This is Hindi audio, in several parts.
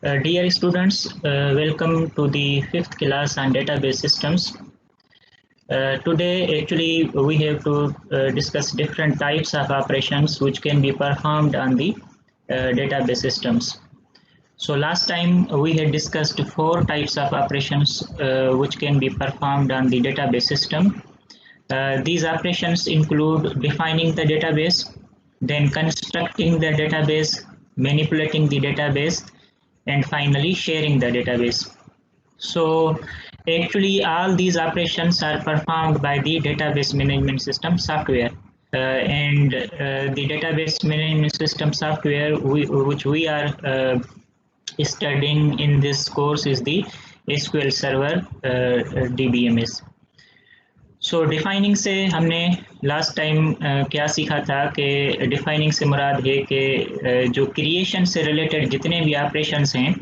Dear students, welcome to the fifth class on database systems. Today, actually, we have to discuss different types of operations which can be performed on the database systems. So last time we had discussed four types of operations which can be performed on the database system. These operations include defining the database, then constructing the database, manipulating the database, and finally sharing the database. So actually all these operations are performed by the database management system software. The database management system software which we are studying in this course is the SQL Server DBMS. So defining से हमने लास्ट टाइम क्या सीखा था कि डिफाइनिंग से मुराद है कि जो क्रिएशन से रिलेटेड जितने भी ऑपरेशंस हैं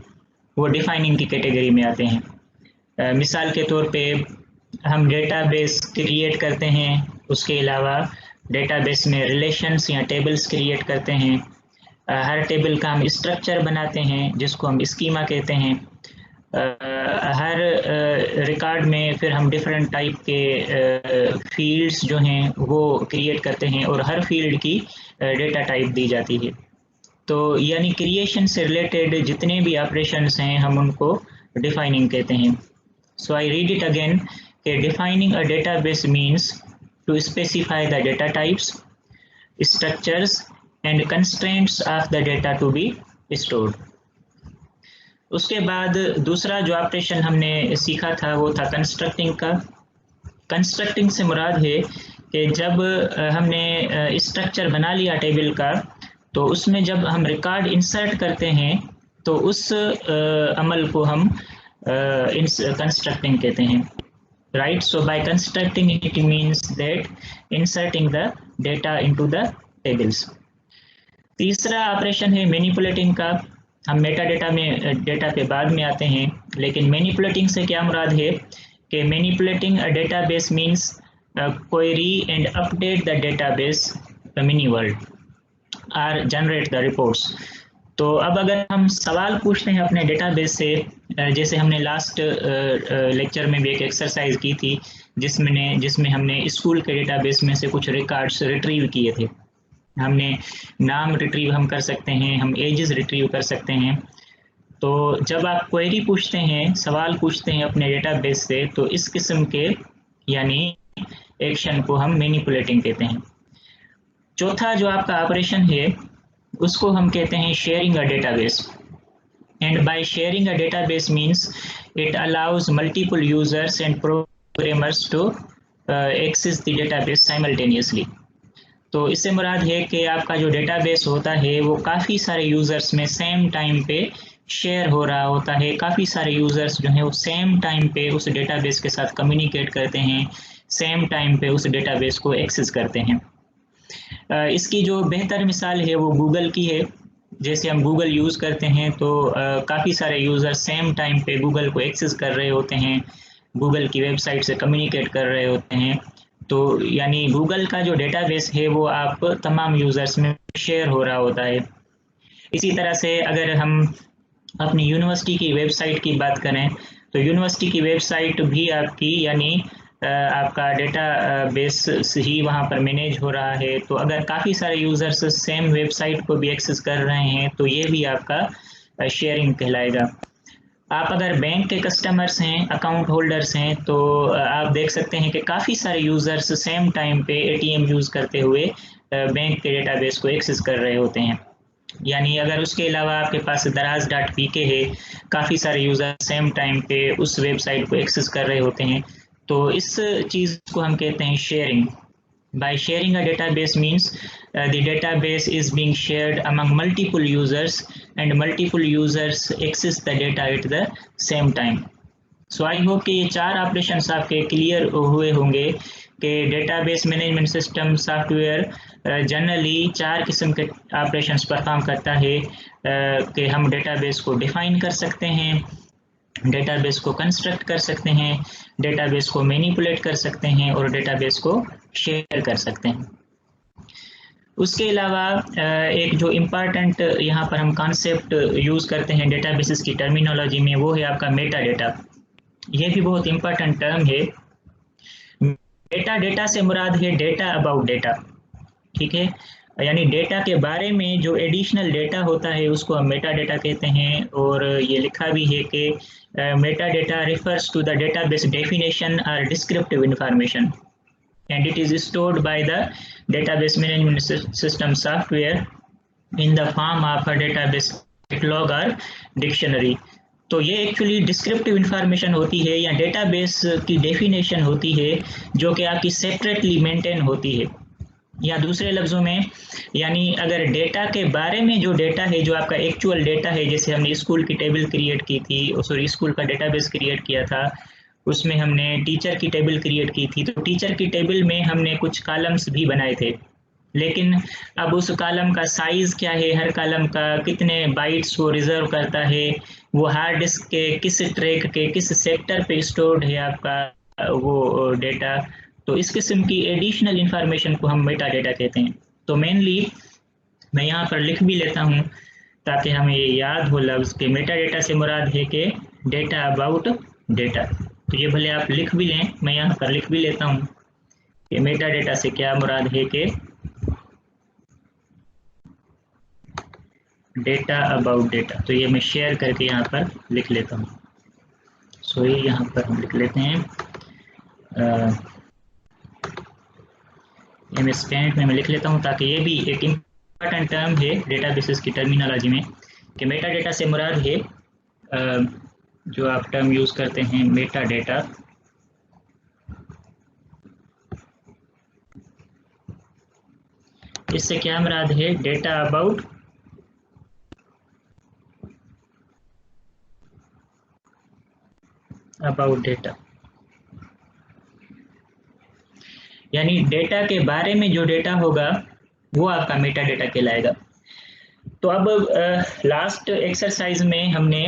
वो डिफाइनिंग की कैटेगरी में आते हैं। मिसाल के तौर पे हम डेटाबेस क्रिएट करते हैं, उसके अलावा डेटाबेस में रिलेशंस या टेबल्स क्रिएट करते हैं, हर टेबल का हम स्ट्रक्चर बनाते हैं जिसको हम स्कीमा कहते हैं। हर रिकॉर्ड में फिर हम डिफरेंट टाइप के फील्ड्स जो हैं वो क्रिएट करते हैं और हर फील्ड की डेटा टाइप दी जाती है। तो यानी क्रिएशन से रिलेटेड जितने भी ऑपरेशंस हैं हम उनको डिफाइनिंग कहते हैं। So I read it again कि defining a database means to specify the data types, structures and constraints of the data to be stored. उसके बाद दूसरा जो ऑपरेशन हमने सीखा था वो था कंस्ट्रक्टिंग का। कंस्ट्रक्टिंग से मुराद है कि जब हमने स्ट्रक्चर बना लिया टेबल का तो उसमें जब हम रिकॉर्ड इंसर्ट करते हैं तो उस अमल को हम कंस्ट्रक्टिंग कहते हैं, right. So by constructing it means that inserting the data into the tables. तीसरा ऑपरेशन है मैनिपुलेटिंग का। हम मेटा डेटा पे बाद में आते हैं, लेकिन मैनिपुलेटिंग से क्या मुराद है कि manipulating a database means query and update the database mini world और जनरेट द रिपोर्ट्स। तो अब अगर हम सवाल पूछते हैं अपने डेटाबेस से, जैसे हमने लास्ट लेक्चर में भी एक एक्सरसाइज की थी जिसमें हमने स्कूल के डेटाबेस में से कुछ रिकॉर्ड्स रिट्रीव किए थे। हमने नाम रिट्रीव हम कर सकते हैं, हम एजेस रिट्रीव कर सकते हैं। तो जब आप क्वेरी पूछते हैं, सवाल पूछते हैं अपने डेटाबेस से, तो इस किस्म के यानी एक्शन को हम मैनिपुलेटिंग कहते हैं। चौथा जो आपका ऑपरेशन है उसको हम कहते हैं sharing a database. And by sharing a database means it allows multiple users and programmers to access the database simultaneously. तो इससे मुराद है कि आपका जो डेटाबेस होता है वो काफ़ी सारे यूज़र्स में सेम टाइम पे शेयर हो रहा होता है। काफ़ी सारे यूज़र्स जो हैं वो सेम टाइम पे उस डेटाबेस के साथ कम्युनिकेट करते हैं, सेम टाइम पे उस डेटाबेस को एक्सेस करते हैं। इसकी जो बेहतर मिसाल है वो गूगल की है। जैसे हम गूगल यूज़ करते हैं तो काफ़ी सारे यूज़र सेम टाइम पे गूगल को एक्सेस कर रहे होते हैं, गूगल की वेबसाइट से कम्युनिकेट कर रहे होते हैं। तो यानी गूगल का जो डेटाबेस है वो आप तमाम यूज़र्स में शेयर हो रहा होता है। इसी तरह से अगर हम अपनी यूनिवर्सिटी की वेबसाइट की बात करें तो यूनिवर्सिटी की वेबसाइट भी आपकी यानी आपका डेटा बेस ही वहाँ पर मैनेज हो रहा है। तो अगर काफ़ी सारे यूज़र्स सेम वेबसाइट को भी एक्सेस कर रहे हैं तो ये भी आपका शेयरिंग कहलाएगा। आप अगर बैंक के कस्टमर्स हैं, अकाउंट होल्डर्स हैं, तो आप देख सकते हैं कि काफ़ी सारे यूज़र्स सेम टाइम पे एटीएम यूज़ करते हुए बैंक के डेटाबेस को एक्सेस कर रहे होते हैं। यानी अगर उसके अलावा आपके पास daraz.pk है, काफ़ी सारे यूज़र सेम टाइम पे उस वेबसाइट को एक्सेस कर रहे होते हैं। तो इस चीज़ को हम कहते हैं sharing. By sharing a database means the database is being shared among multiple users and multiple users access the data at the same time. So I hope कि ये चार ऑपरेशंस आपके क्लियर हुए होंगे कि database management system software generally चार किस्म के ऑपरेशंस परफॉर्म करता है कि हम डेटाबेस को डिफाइन कर सकते हैं, डेटाबेस को कंस्ट्रक्ट कर सकते हैं, डेटाबेस को मैनिपुलेट कर सकते हैं और डेटाबेस को शेयर कर सकते हैं। उसके अलावा एक जो इम्पॉर्टेंट यहाँ पर हम कॉन्सेप्ट यूज़ करते हैं डेटाबेसेस की टर्मिनोलॉजी में, वो है आपका मेटा डेटा। ये भी बहुत इम्पॉर्टेंट टर्म है। मेटा डेटा से मुराद है डेटा अबाउट डेटा, ठीक है, यानी डेटा के बारे में जो एडिशनल डेटा होता है उसको हम मेटा डेटा कहते हैं। और ये लिखा भी है कि Meta data refers to the database definition और descriptive information and it is stored by the database management system software in the form of a database catalog or dictionary। तो ये एक्चुअली डिस्क्रिप्टिव इंफॉर्मेशन होती है या डेटाबेस की डेफिनेशन होती है जो कि आपकी सेपरेटली मेंटेन होती है। या दूसरे लफ्ज़ों में, यानी अगर डेटा के बारे में जो डेटा है, जो आपका एक्चुअल डेटा है, जैसे हमने स्कूल की टेबल क्रिएट की थी, सॉरी स्कूल का डेटाबेस क्रिएट किया था, उसमें हमने टीचर की टेबल क्रिएट की थी, तो टीचर की टेबल में हमने कुछ कॉलम्स भी बनाए थे, लेकिन अब उस कॉलम का साइज़ क्या है, हर कॉलम का कितने बाइट्स वो रिजर्व करता है, वो हार्ड डिस्क के किस ट्रैक के किस सेक्टर पे स्टोर्ड है आपका वो डेटा, तो इस किस्म की एडिशनल इंफॉर्मेशन को हम मेटा डेटा कहते हैं। तो मेनली मैं यहाँ पर लिख भी लेता हूँ ताकि हमें ये याद हो लफ्ज़ कि मेटा डेटा से मुराद है कि डेटा अबाउट डेटा। तो ये भले आप लिख भी लें, मैं यहाँ पर लिख भी लेता हूँ कि मेटा डेटा से क्या मुराद है कि डेटा अबाउट डेटा। तो ये मैं शेयर करके यहाँ पर लिख लेता हूँ। सो ये यहाँ पर हम लिख लेते हैं MS पेंट में मैं लिख लेता हूँ ताकि ये भी एक इम्पॉर्टेंट टर्म है डेटाबेसेस की टर्मिनोलॉजी में कि मेटा डेटा से मुराद है जो आप टर्म यूज़ करते हैं मेटा डेटा, इससे क्या मुराद है डेटा अबाउट डेटा, यानी डेटा के बारे में जो डेटा होगा वो आपका मेटा डेटा कहलाएगा। तो अब लास्ट एक्सरसाइज में हमने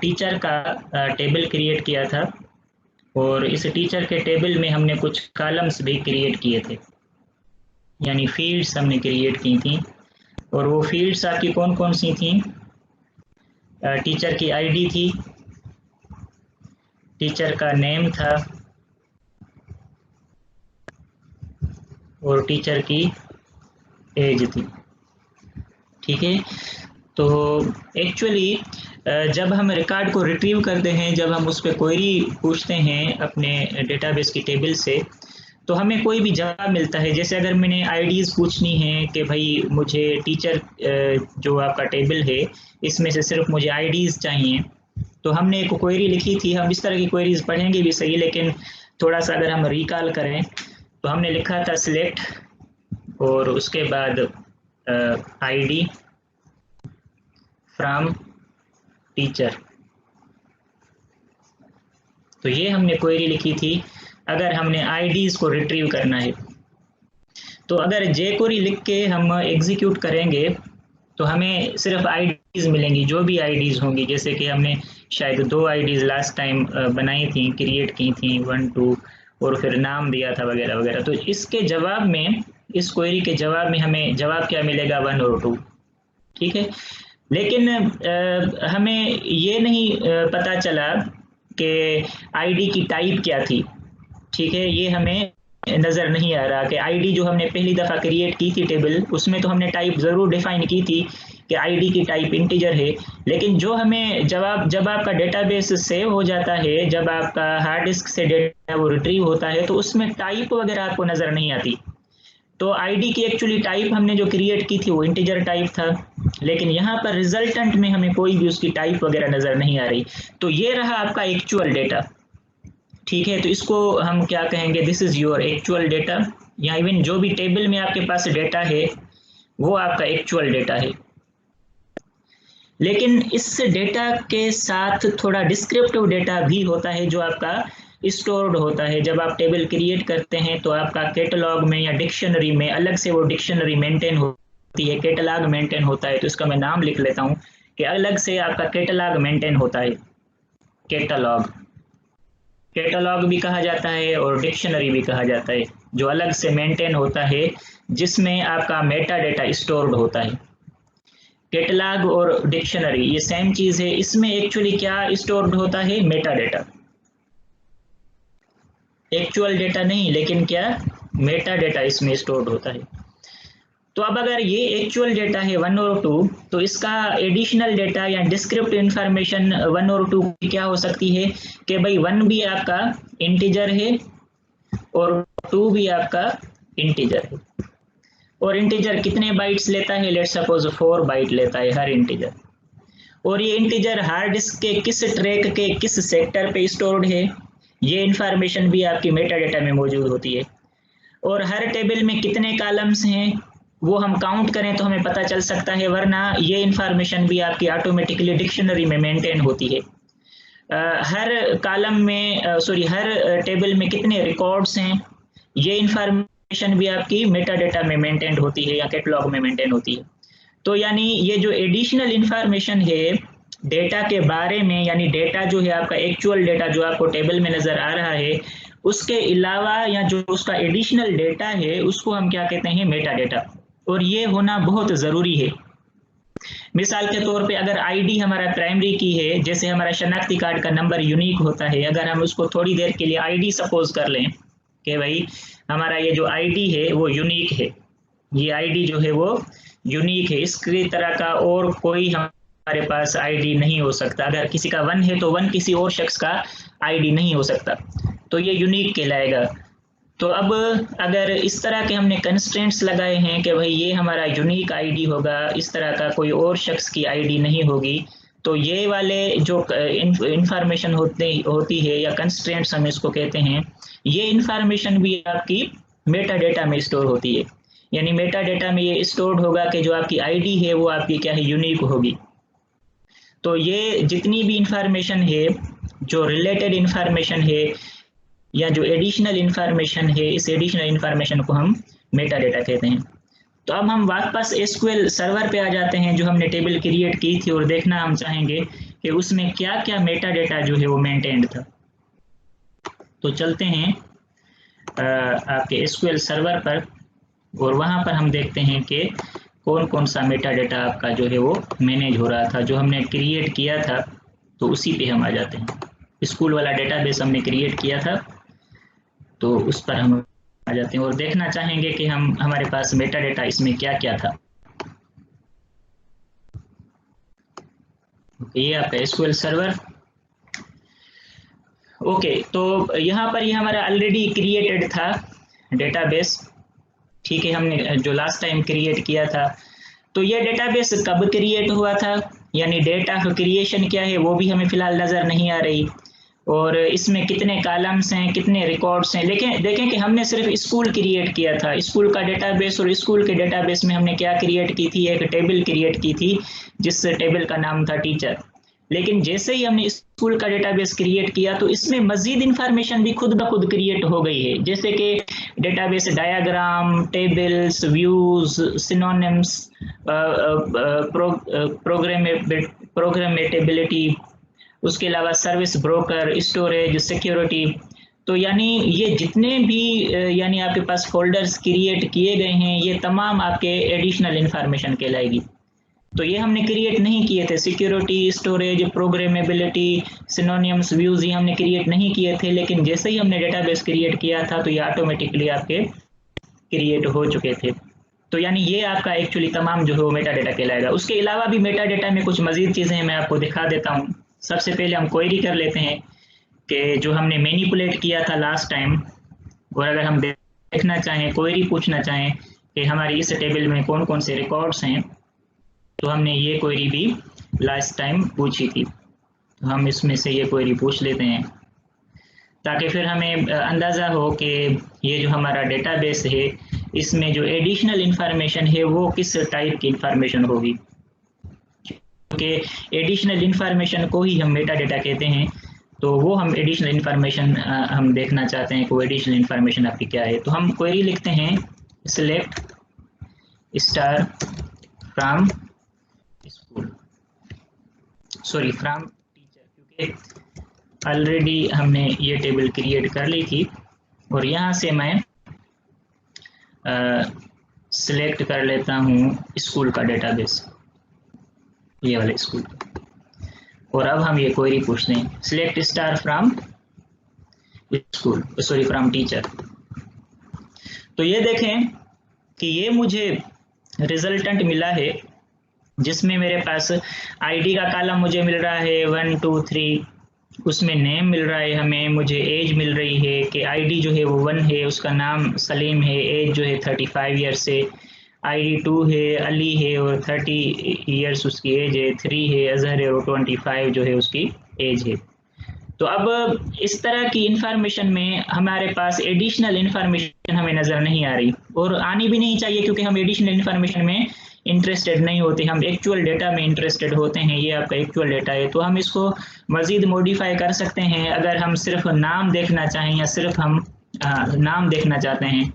टीचर का टेबल क्रिएट किया था और इस टीचर के टेबल में हमने कुछ कॉलम्स भी क्रिएट किए थे, यानी फील्ड्स हमने क्रिएट की थी। और वो फील्ड्स आपकी कौन कौन सी थी? टीचर की आईडी थी, टीचर का नेम था और टीचर की एज थी, ठीक है। तो एक्चुअली जब हम रिकॉर्ड को रिट्रीव करते हैं, जब हम उस पर क्वेरी पूछते हैं अपने डेटाबेस की टेबल से, तो हमें कोई भी जवाब मिलता है। जैसे अगर मैंने आईडीज़ पूछनी है कि भाई मुझे टीचर जो आपका टेबल है इसमें से सिर्फ मुझे आईडीज़ चाहिए, तो हमने एक क्वेरी लिखी थी। हम इस तरह की क्वेरीज पढ़ेंगे भी सही, लेकिन थोड़ा सा अगर हम रिकॉल करें तो हमने लिखा था सिलेक्ट और उसके बाद आईडी फ्रॉम टीचर। तो ये हमने क्वेरी लिखी थी अगर हमने आईडीज़ को रिट्रीव करना है। तो अगर जे क्वेरी लिख के हम एग्जीक्यूट करेंगे तो हमें सिर्फ आईडीज़ मिलेंगी, जो भी आईडीज़ होंगी। जैसे कि हमने शायद 2 आईडीज़ लास्ट टाइम बनाई थी, क्रिएट की थी 1 2 और फिर नाम दिया था वगैरह वगैरह। तो इसके जवाब में, इस क्वेरी के जवाब में हमें जवाब क्या मिलेगा? 1 और 2, ठीक है। लेकिन हमें ये नहीं पता चला कि आईडी की टाइप क्या थी, ठीक है। ये हमें नज़र नहीं आ रहा कि आईडी जो हमने पहली दफ़ा क्रिएट की थी टेबल, उसमें तो हमने टाइप ज़रूर डिफाइन की थी कि आईडी की टाइप इंटीजर है, लेकिन जो हमें जवाब, जब आपका डेटाबेस सेव हो जाता है, जब आपका हार्ड डिस्क से डेटा वो रिट्रीव होता है, तो उसमें टाइप वगैरह आपको नज़र नहीं आती। तो आईडी की एक्चुअली टाइप हमने जो क्रिएट की थी वो इंटीजर टाइप था, लेकिन यहाँ पर रिजल्टेंट में हमें कोई भी उसकी टाइप वगैरह नज़र नहीं आ रही। तो ये रहा आपका एक्चुअल डेटा, ठीक है। तो इसको हम क्या कहेंगे? This is your actual data, या इवन जो भी टेबल में आपके पास डेटा है वो आपका एक्चुअल डेटा है। लेकिन इस डेटा के साथ थोड़ा डिस्क्रिप्टिव डेटा भी होता है जो आपका स्टोर्ड होता है। जब आप टेबल क्रिएट करते हैं तो आपका कैटलॉग में या डिक्शनरी में अलग से वो डिक्शनरी मेंटेन होती है, कैटलॉग मेंटेन होता है। तो इसका मैं नाम लिख लेता हूँ कि अलग से आपका कैटलॉग मेंटेन होता है। कैटलॉग, कैटलॉग भी कहा जाता है और डिक्शनरी भी कहा जाता है, जो अलग से मेंटेन होता है जिसमें आपका मेटा डेटा स्टोर्ड होता है। कैटलॉग और डिक्शनरी ये सेम चीज है, इसमें एक्चुअली क्या स्टोर्ड होता है, मेटा डेटा, एक्चुअल डेटा नहीं, लेकिन क्या, मेटा डेटा इसमें स्टोर्ड होता है। तो अब अगर ये एक्चुअल डेटा है 1 और 2, तो इसका एडिशनल डेटा या डिस्क्रिप्टिव इंफॉर्मेशन 1 और 2 की क्या हो सकती है कि भाई 1 भी आपका इंटीजर है और 2 भी आपका इंटीजर है। और इंटीजर कितने बाइट्स लेता है, लेट्स सपोज 4 बाइट लेता है हर इंटीजर। और ये इंटीजर हार्ड डिस्क के किस ट्रैक के किस सेक्टर पे स्टोर्ड है, ये इंफॉर्मेशन भी आपकी मेटा डेटा में मौजूद होती है। और हर टेबल में कितने कॉलम्स हैं वो हम काउंट करें तो हमें पता चल सकता है, वरना ये इंफॉर्मेशन भी आपकी ऑटोमेटिकली डिक्शनरी में मेंटेन होती है। हर कॉलम में हर टेबल में कितने रिकॉर्ड्स हैं, ये इंफॉर्मेशन भी आपकी मेटा डेटा में मेंटेन होती है या कैटलॉग में मेंटेन होती है। तो यानी ये जो एडिशनल इंफॉर्मेशन है डेटा के बारे में, यानी डेटा जो है आपका एक्चुअल डेटा जो आपको टेबल में नजर आ रहा है, उसके अलावा या जो उसका एडिशनल डेटा है उसको हम क्या कहते हैं, मेटा डेटा। और ये होना बहुत ज़रूरी है। मिसाल के तौर पे अगर आईडी हमारा प्राइमरी की है, जैसे हमारा शनाख्ती कार्ड का नंबर यूनिक होता है, अगर हम उसको थोड़ी देर के लिए आईडी सपोज कर लें कि भाई हमारा ये जो आईडी है वो यूनिक है, ये आईडी जो है वो यूनिक है, इसकी तरह का और कोई हमारे पास आईडी नहीं हो सकता। अगर किसी का 1 है तो 1 किसी और शख्स का आईडी नहीं हो सकता, तो ये यूनिक कहलाएगा। तो अब अगर इस तरह के हमने कंस्ट्रेंट्स लगाए हैं कि भाई ये हमारा यूनिक आईडी होगा, इस तरह का कोई और शख्स की आईडी नहीं होगी, तो ये वाले जो इंफॉर्मेशन होती है या कंस्ट्रेंट्स हम इसको कहते हैं, ये इंफॉर्मेशन भी आपकी मेटा डेटा में स्टोर होती है। यानी मेटा डेटा में ये स्टोर्ड होगा कि जो आपकी आईडी है वो आपकी क्या है, यूनिक होगी। तो ये जितनी भी इंफॉर्मेशन है, जो रिलेटेड इंफॉर्मेशन है या जो एडिशनल इंफॉर्मेशन है, इस एडिशनल इंफॉर्मेशन को हम मेटा डेटा कहते हैं। तो अब हम वापस एसक्यूएल सर्वर पे आ जाते हैं जो हमने टेबल क्रिएट की थी, और देखना हम चाहेंगे कि उसमें क्या क्या मेटा डेटा जो है वो मेंटेन्ड था। तो चलते हैं आपके एसक्यूएल सर्वर पर, और वहां पर हम देखते हैं कि कौन कौन सा मेटा डेटा आपका जो है वो मैनेज हो रहा था, जो हमने क्रिएट किया था। तो उसी पे हम आ जाते हैं, स्कूल वाला डेटाबेस हमने क्रिएट किया था, तो उस पर हम आ जाते हैं और देखना चाहेंगे कि हमारे पास मेटा डेटा इसमें क्या क्या था। ये आपका एसक्यूएल सर्वर। ओके, तो यहाँ पर ये हमारा ऑलरेडी क्रिएटेड था डेटाबेस, ठीक है, हमने जो लास्ट टाइम क्रिएट किया था। तो ये डेटाबेस कब क्रिएट हुआ था, यानी डेट ऑफ क्रिएशन क्या है वो भी हमें फिलहाल नज़र नहीं आ रही, और इसमें कितने कॉलम्स हैं, कितने रिकॉर्ड्स हैं। लेकिन देखें कि हमने सिर्फ स्कूल क्रिएट किया था, स्कूल का डेटाबेस, और स्कूल के डेटाबेस में हमने क्या क्रिएट की थी, एक टेबल क्रिएट की थी जिस टेबल का नाम था टीचर। लेकिन जैसे ही हमने स्कूल का डेटाबेस क्रिएट किया तो इसमें मजीद इंफॉर्मेशन भी खुद ब खुद क्रिएट हो गई है, जैसे कि database diagram, tables, views, synonyms, programmability, उसके अलावा सर्विस ब्रोकर, स्टोरेज, सिक्योरिटी। तो यानी ये जितने भी यानी आपके पास फोल्डर्स क्रिएट किए गए हैं, ये तमाम आपके एडिशनल इंफॉर्मेशन कहलाएगी। तो ये हमने क्रिएट नहीं किए थे, सिक्योरिटी, स्टोरेज, प्रोग्रामेबिलिटी, सिनोनिम्स, व्यूज, ये हमने क्रिएट नहीं किए थे। लेकिन जैसे ही हमने डेटाबेस क्रिएट किया था तो ये ऑटोमेटिकली आपके क्रिएट हो चुके थे। तो यानी ये आपका एक्चुअली तमाम जो है वो मेटा डेटा कहलाएगा। उसके अलावा भी मेटा डेटा में कुछ मजीद चीज़ें मैं आपको दिखा देता हूँ। सबसे पहले हम क्वेरी कर लेते हैं कि जो हमने मैनिपुलेट किया था लास्ट टाइम, और अगर हम देखना चाहें, क्वेरी पूछना चाहें कि हमारी इस टेबल में कौन कौन से रिकॉर्ड्स हैं, तो हमने ये क्वेरी भी लास्ट टाइम पूछी थी। तो हम इसमें से ये क्वेरी पूछ लेते हैं ताकि फिर हमें अंदाज़ा हो कि ये जो हमारा डेटाबेस है इसमें जो एडिशनल इंफॉर्मेशन है वो किस टाइप की इंफॉर्मेशन होगी, क्योंकि एडिशनल इंफॉर्मेशन को ही हम मेटा डेटा कहते हैं। तो वो हम एडिशनल इंफॉर्मेशन हम देखना चाहते हैं कि वो एडिशनल इंफॉर्मेशन आपकी क्या है। तो हम क्वेरी लिखते हैं select star from school, sorry from teacher, क्योंकि ऑलरेडी हमने ये टेबल क्रिएट कर ली थी। और यहाँ से मैं सिलेक्ट कर लेता हूँ स्कूल का डेटाबेस, ये वाले स्कूल। और अब हम ये क्वेरी पूछते हैं, select star from school, sorry from teacher. तो ये देखें कि ये मुझे रिजल्टेंट मिला है, जिसमें मेरे पास आईडी का कॉलम मुझे मिल रहा है 1 2 3, उसमें नेम मिल रहा है हमें, मुझे एज मिल रही है कि आईडी जो है वो 1 है, उसका नाम सलीम है, एज जो है 35 ईयर्स है, आईडी 2 है अली है और 30 ईयर्स उसकी एज है, 3 है अजहर है और 25 जो है उसकी एज है। तो अब इस तरह की इंफॉर्मेशन में हमारे पास एडिशनल इंफॉर्मेशन हमें नज़र नहीं आ रही, और आनी भी नहीं चाहिए, क्योंकि हम एडिशनल इंफॉर्मेशन में इंटरेस्टेड नहीं होते, हम एक्चुअल डेटा में इंटरेस्टेड होते हैं। ये आपका एक्चुअल डेटा है, तो हम इसको मज़ीद मॉडिफाई कर सकते हैं। अगर हम सिर्फ नाम देखना चाहें या सिर्फ हम नाम देखना चाहते हैं,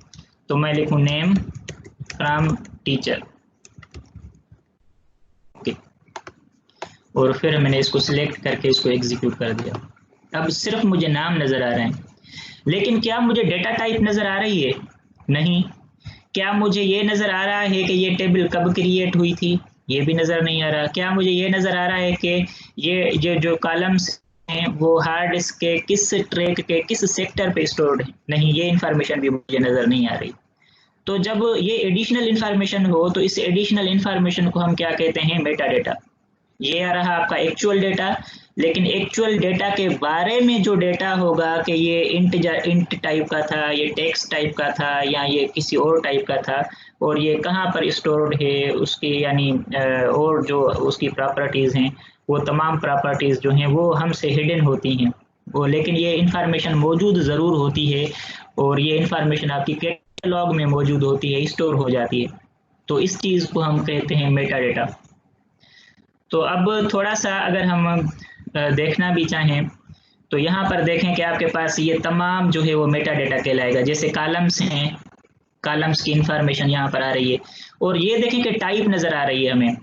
तो मैं लिखूँ नेम फ्रॉम टीचर, ओके, और फिर मैंने इसको सिलेक्ट करके इसको एग्जीक्यूट कर दिया। अब सिर्फ मुझे नाम नज़र आ रहे हैं, लेकिन क्या मुझे डेटा टाइप नज़र आ रही है? नहीं। क्या मुझे ये नज़र आ रहा है कि ये टेबल कब क्रिएट हुई थी? ये भी नज़र नहीं आ रहा। क्या मुझे ये नज़र आ रहा है कि ये जो कॉलम्स हैं वो हार्ड डिस्क के किस ट्रैक के किस सेक्टर पे स्टोर्ड है? नहीं, ये इंफॉर्मेशन भी मुझे नज़र नहीं आ रही। तो जब ये एडिशनल इंफॉर्मेशन हो, तो इस एडिशनल इंफॉर्मेशन को हम क्या कहते हैं? Meta data. ये आ रहा आपका एक्चुअल डेटा, लेकिन एक्चुअल डेटा के बारे में जो डेटा होगा कि ये इंट टाइप का था, ये टेक्स्ट टाइप का था, या ये किसी और टाइप का था, और ये कहाँ पर स्टोर्ड है उसकी, यानी और जो उसकी प्रॉपर्टीज़ हैं, वो तमाम प्रॉपर्टीज़ जो हैं वो हमसे हिडन होती हैं वो, लेकिन ये इंफॉर्मेशन मौजूद ज़रूर होती है, और ये इंफॉर्मेशन आपकी कैटलॉग में मौजूद होती है, स्टोर हो जाती है। तो इस चीज़ को हम कहते हैं मेटा डेटा। तो अब थोड़ा सा अगर हम देखना भी चाहें, तो यहाँ पर देखें कि आपके पास ये तमाम जो है वो मेटा डेटा कहलाएगा। जैसे कॉलम्स हैं, कॉलम्स की इंफॉर्मेशन यहाँ पर आ रही है, और ये देखें कि टाइप नज़र आ रही है हमें।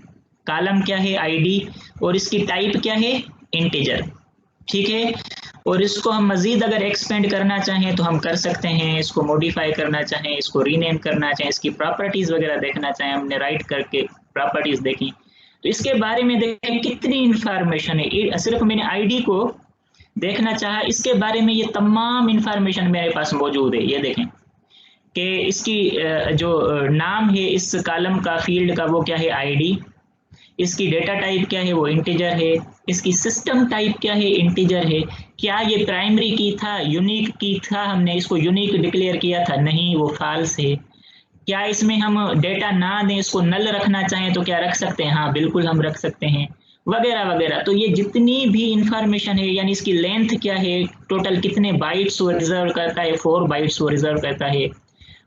कॉलम क्या है? आईडी, और इसकी टाइप क्या है? इंटीजर, ठीक है। और इसको हम मज़ीद अगर एक्सपेंड करना चाहें तो हम कर सकते हैं, इसको मॉडिफाई करना चाहें, इसको रीनेम करना चाहें, इसकी प्रॉपर्टीज़ वगैरह देखना चाहें, हमने राइट करके प्रॉपर्टीज़ देखी, तो इसके बारे में देखें कितनी इंफॉर्मेशन है। सिर्फ मैंने आईडी को देखना चाहा, इसके बारे में ये तमाम इंफॉर्मेशन मेरे पास मौजूद है। ये देखें कि इसकी जो नाम है इस कॉलम का, फील्ड का, वो क्या है? आईडी। इसकी डेटा टाइप क्या है? वो इंटीजर है। इसकी सिस्टम टाइप क्या है? इंटीजर है। क्या ये प्राइमरी की था, यूनिक की था, हमने इसको यूनिक डिक्लेयर किया था? नहीं, वो फॉल्स है। क्या इसमें हम डेटा ना दें, इसको नल रखना चाहें तो क्या रख सकते हैं? हाँ, बिल्कुल हम रख सकते हैं, वगैरह वगैरह। तो ये जितनी भी इंफॉर्मेशन है, यानी इसकी लेंथ क्या है, टोटल कितने बाइट्स वो रिजर्व करता है, 4 बाइट्स वो रिजर्व करता है।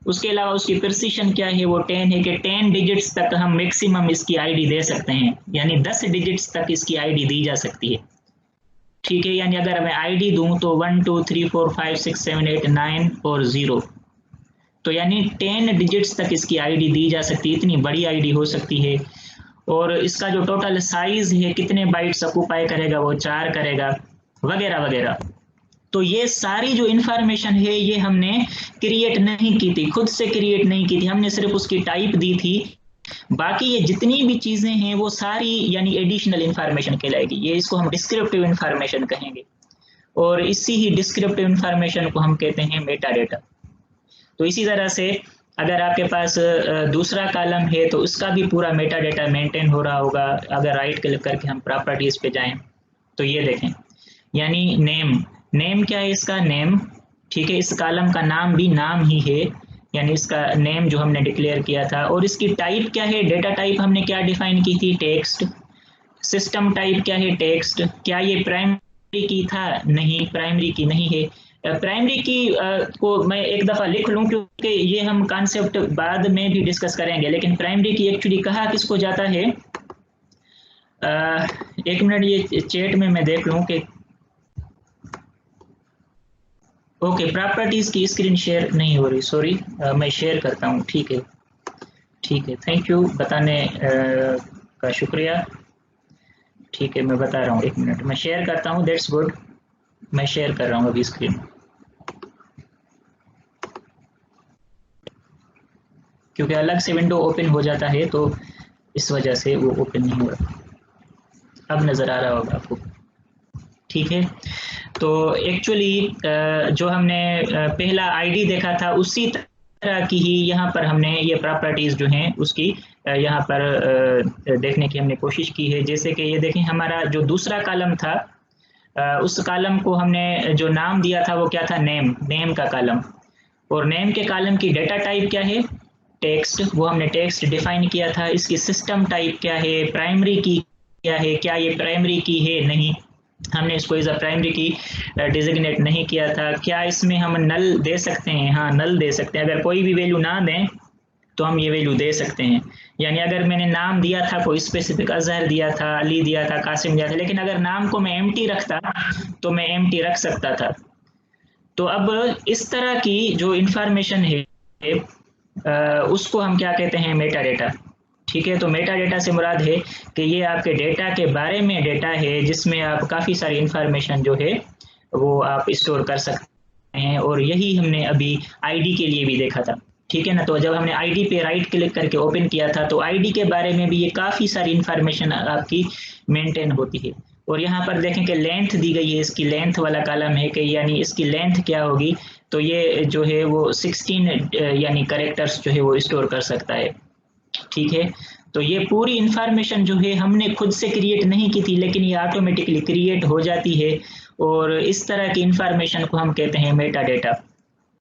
उसके अलावा उसकी प्रिसिशन क्या है? वो 10 है, कि 10 डिजिट्स तक हम मैक्सिमम इसकी आईडी दे सकते हैं, यानी 10 डिजिट्स तक इसकी आईडी दी जा सकती है, ठीक है। यानी अगर मैं आईडी दूं तो 1 2 3 4 5 6 7 8 9 और 0, तो यानी 10 डिजिट्स तक इसकी आईडी दी जा सकती है। इतनी बड़ी आईडी हो सकती है। और इसका जो टोटल साइज है, कितने बाइट्स ऑक्यूपाई करेगा, वो 4 करेगा, वगैरह वगैरह। तो ये सारी जो इंफॉर्मेशन है ये हमने क्रिएट नहीं की थी, खुद से क्रिएट नहीं की थी, हमने सिर्फ उसकी टाइप दी थी। बाकी ये जितनी भी चीजें हैं वो सारी यानी एडिशनल इंफॉर्मेशन कहलाएगी। ये इसको हम डिस्क्रिप्टिव इंफॉर्मेशन कहेंगे, और इसी ही डिस्क्रिप्टिव इंफॉर्मेशन को हम कहते हैं मेटा डेटा। तो इसी तरह से अगर आपके पास दूसरा कॉलम है तो उसका भी पूरा मेटा डेटा मेंटेन हो रहा होगा। अगर राइट क्लिक करके हम प्रॉपर्टीज पे जाएं तो ये देखें, यानी नेम, नेम क्या है? इसका नेम, ठीक है। इस कॉलम का नाम भी नाम ही है, यानी इसका नेम जो हमने डिक्लेयर किया था। और इसकी टाइप क्या है? डेटा टाइप हमने क्या डिफाइन की थी? टेक्स्ट। सिस्टम टाइप क्या है? टेक्स्ट। क्या ये प्राइमरी की था? नहीं, प्राइमरी की नहीं है। प्राइमरी की को मैं एक दफ़ा लिख लूँ, क्योंकि ये हम कॉन्सेप्ट बाद में भी डिस्कस करेंगे। लेकिन प्राइमरी की एक्चुअली कहा किसको जाता है? एक मिनट, ये चैट में मैं देख लूँ कि ओके, प्रॉपर्टीज की स्क्रीन शेयर नहीं हो रही, सॉरी। मैं शेयर करता हूँ, ठीक है, ठीक है, थैंक यू बताने का शुक्रिया। ठीक है, मैं बता रहा हूँ, एक मिनट मैं शेयर करता हूँ, दैट्स गुड। मैं शेयर कर रहा हूँ अभी स्क्रीन। क्योंकि अलग से विंडो ओपन हो जाता है तो इस वजह से वो ओपन नहीं हो रहा। अब नज़र आ रहा होगा आपको, ठीक है। तो एक्चुअली जो हमने पहला आईडी देखा था उसी तरह की ही यहाँ पर हमने ये प्रॉपर्टीज़ जो हैं उसकी यहाँ पर देखने की हमने कोशिश की है। जैसे कि ये देखें, हमारा जो दूसरा कॉलम था उस कॉलम को हमने जो नाम दिया था वो क्या था, नेम का कॉलम। और नेम के कॉलम की डेटा टाइप क्या है, टेक्स्ट, वो हमने टेक्स्ट डिफाइन किया था। इसकी सिस्टम टाइप क्या है, प्राइमरी की क्या है, क्या ये प्राइमरी की है, नहीं, हमने इसको एज अ प्राइमरी की डिजिग्नेट नहीं किया था। क्या इसमें हम नल दे सकते हैं, हाँ नल दे सकते हैं। अगर कोई भी वैल्यू ना दें तो हम ये वैल्यू दे सकते हैं। यानी अगर मैंने नाम दिया था, कोई स्पेसिफिक अजहर दिया था, अली दिया था, कासिम दिया था, लेकिन अगर नाम को मैं एम्प्टी रखता तो मैं एम्प्टी रख सकता था। तो अब इस तरह की जो इंफॉर्मेशन है उसको हम क्या कहते हैं, मेटा डेटा। ठीक है, तो मेटा डेटा से मुराद है कि ये आपके डेटा के बारे में डेटा है जिसमें आप काफ़ी सारी इंफॉर्मेशन जो है वो आप स्टोर कर सकते हैं। और यही हमने अभी आईडी के लिए भी देखा था, ठीक है ना। तो जब हमने आईडी पे राइट क्लिक करके ओपन किया था तो आईडी के बारे में भी ये काफ़ी सारी इंफॉर्मेशन आपकी मेंटेन होती है। और यहाँ पर देखें कि लेंथ दी गई है, इसकी लेंथ वाला कॉलम है कि यानी इसकी लेंथ क्या होगी, तो ये जो है वो 16 यानी करेक्टर्स जो है वो स्टोर कर सकता है, ठीक है। तो ये पूरी इंफॉर्मेशन जो है हमने खुद से क्रिएट नहीं की थी, लेकिन ये ऑटोमेटिकली क्रिएट हो जाती है। और इस तरह की इंफॉर्मेशन को हम कहते हैं मेटा डेटा।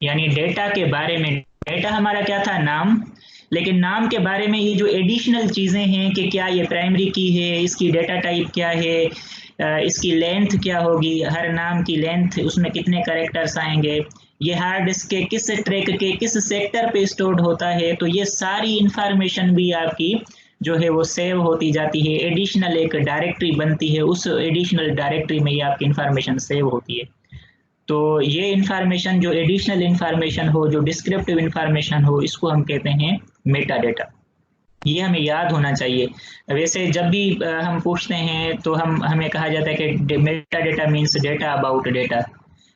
यानी डेटा के बारे में, डेटा हमारा क्या था, नाम, लेकिन नाम के बारे में ये जो एडिशनल चीज़ें हैं कि क्या ये प्राइमरी की है, इसकी डेटा टाइप क्या है, इसकी लेंथ क्या होगी, हर नाम की लेंथ, उसमें कितने करेक्टर्स आएंगे, ये हार्ड डिस्क के किस ट्रैक के किस सेक्टर पे स्टोर्ड होता है, तो ये सारी इंफॉर्मेशन भी आपकी जो है वो सेव होती जाती है। एडिशनल एक डायरेक्टरी बनती है, उस एडिशनल डायरेक्टरी में ये आपकी इंफॉर्मेशन सेव होती है। तो ये इंफॉर्मेशन जो एडिशनल इंफॉर्मेशन हो, जो डिस्क्रिप्टिव इंफॉर्मेशन हो, इसको हम कहते हैं मेटा डेटा। ये हमें याद होना चाहिए। वैसे जब भी हम पूछते हैं तो हमें कहा जाता है कि Meta data means data about data,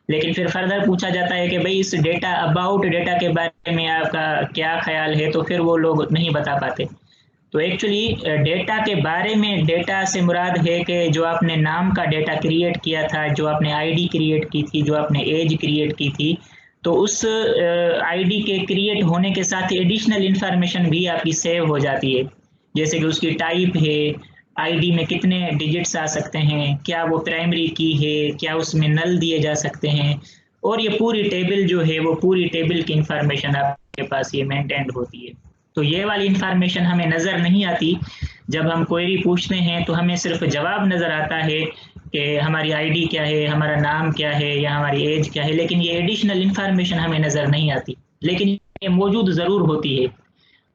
लेकिन फिर फर्दर पूछा जाता है कि भाई इस डेटा अबाउट डेटा के बारे में आपका क्या ख्याल है, तो फिर वो लोग नहीं बता पाते। तो एक्चुअली डेटा के बारे में, डेटा से मुराद है कि जो आपने नाम का डेटा क्रिएट किया था, जो आपने आईडी क्रिएट की थी, जो आपने एज क्रिएट की थी, तो उस आईडी के क्रिएट होने के साथ एडिशनल इंफॉर्मेशन भी आपकी सेव हो जाती है। जैसे कि उसकी टाइप है, आईडी में कितने डिजिट्स आ सकते हैं, क्या वो प्राइमरी की है, क्या उसमें नल दिए जा सकते हैं, और ये पूरी टेबल जो है वो पूरी टेबल की इंफॉर्मेशन आपके पास ये मेंटेन होती है। तो ये वाली इंफॉर्मेशन हमें नज़र नहीं आती। जब हम क्वेरी पूछते हैं तो हमें सिर्फ जवाब नज़र आता है कि हमारी आईडी क्या है, हमारा नाम क्या है, या हमारी एज क्या है, लेकिन ये एडिशनल इंफॉर्मेशन हमें नज़र नहीं आती, लेकिन ये मौजूद ज़रूर होती है।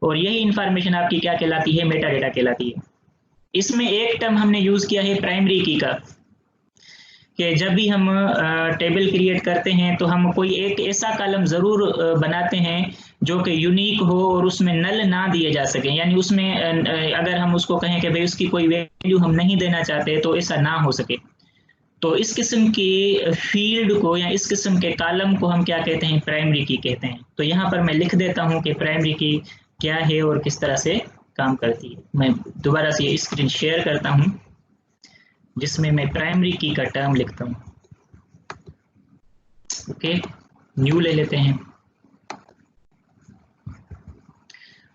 और यही इंफॉर्मेशन आपकी क्या कहलाती है, मेटा डेटा कहलाती है। इसमें एक टर्म हमने यूज़ किया है प्राइमरी की का, कि जब भी हम टेबल क्रिएट करते हैं तो हम कोई एक ऐसा कॉलम ज़रूर बनाते हैं जो कि यूनिक हो और उसमें नल ना दिए जा सके। यानी उसमें अगर हम उसको कहें कि भाई उसकी कोई वैल्यू हम नहीं देना चाहते तो ऐसा ना हो सके। तो इस किस्म की फील्ड को या इस किस्म के कॉलम को हम क्या कहते हैं, प्राइमरी की कहते हैं। तो यहाँ पर मैं लिख देता हूँ कि प्राइमरी की क्या है और किस तरह से काम करती है। मैं दोबारा से ये स्क्रीन शेयर करता हूँ जिसमें मैं प्राइमरी की का टर्म लिखता हूँ। ओके, न्यू ले लेते हैं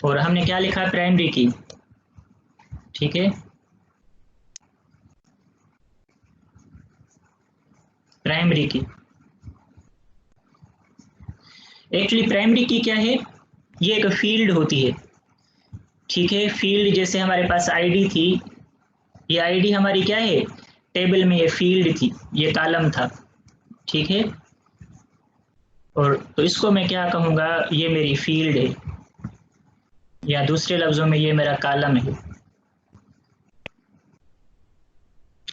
और हमने क्या लिखा, प्राइमरी की, ठीक है। प्राइमरी की, एक्चुअली प्राइमरी की क्या है, ये एक फील्ड होती है, ठीक है। फील्ड जैसे हमारे पास आईडी थी, ये आईडी हमारी क्या है, टेबल में ये फील्ड थी, ये कॉलम था, ठीक है। और तो इसको मैं क्या कहूँगा, ये मेरी फील्ड है, या दूसरे लफ्जों में ये मेरा कॉलम है,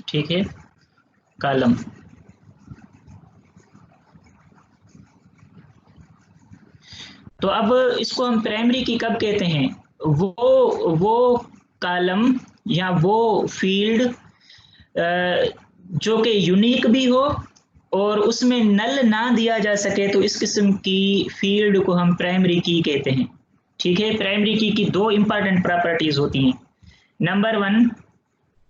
ठीक है, कॉलम। तो अब इसको हम प्राइमरी की कब कहते हैं, वो कॉलम या वो फील्ड जो कि यूनिक भी हो और उसमें नल ना दिया जा सके, तो इस किस्म की फील्ड को हम प्राइमरी की कहते हैं। ठीक है, प्राइमरी की दो इंपॉर्टेंट प्रॉपर्टीज होती हैं। नंबर 1